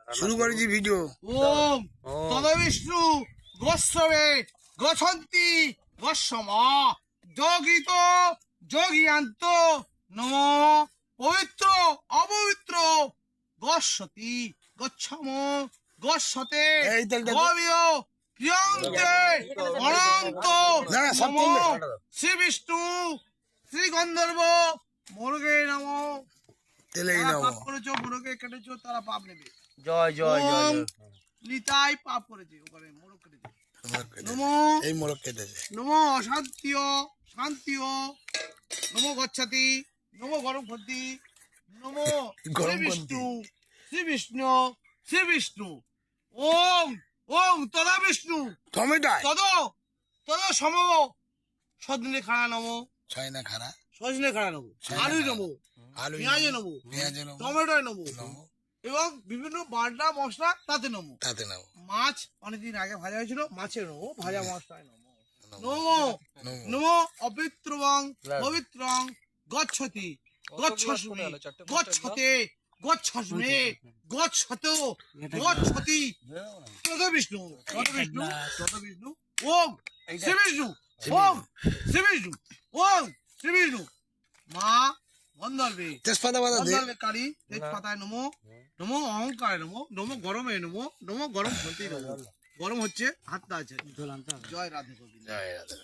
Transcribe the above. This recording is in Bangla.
শুরু করেছি ভিডিও। ওম তদবিষ্ণু গোস্ববে গছন্তি গোস্বমা যোগিত যোগিয়ান্ত নম পবিত্র অপবিত্র গচ্ছতি গচ্ছম গচ্ছতে এই তেলটা দে। গবিয় প্রিয়ন্তে অনন্ত না, না, সব নমো তেল দে। শ্রী বিষ্ণু শ্রী গন্ধর্ব মুরগে নমো। তেলেই যারা নাও। পাপ করেছো মুরগে কেটেছো তারা পাপ নেবে। জয় জয় জয় ওম জয়। নিতাই পাপ করেছে ওখানে মোরগ কেটেছে। নমো এই মোরগ কেটেছে। নমো অশান্তিও শান্তিও নমো গচ্ছতি নমো গরমপতি নমো শ্রী গরমপন্থী। বিষ্ণু শ্রী বিষ্ণু শ্রী বিষ্ণু ওম ওম তদা বিষ্ণু টমেটায় তদ তদ সম সজনে খাড়া নমো ছয় না খারা। সজনে খাড়া নমো সজনে আলু খাড়া। নমো আলু পেঁয়াজে নেবো পেঁয়াজে নেবো। টমেটো নেবো নেবো। এবং বিভিন্ন বাটা মশলা তাতে নেবো। তাতে নেবো। মাছ অনেকদিন আগে ভাজা হয়েছিল মাছের নেবো ভাজা মশলায় নেবো। নেবো। নমো নেবো। নমো অপবিত্রং পবিত্রং গচ্ছতি গচ্ছস্মি গচ্ছতে গচ্ছস্মে গচ্ছত গচ্ছতি তদ বিষ্ণু তদ বিষ্ণু তদ বিষ্ণু ওম শ্রী বিষ্ণু ওম শ্রী বিষ্ণু ওম শ্রী বিষ্ণু মা গন্ধর্বে তেজপাতা বাতা দে। গন্ধর্বে কালী তেজপাতায় নমো নমো অহংকারে নমো নমো গরমে নমো নমো গরম হতেই নমো। গরম হচ্ছে হাতটা আছে জয় রাধে গোবিন্দ। জয় রাধে।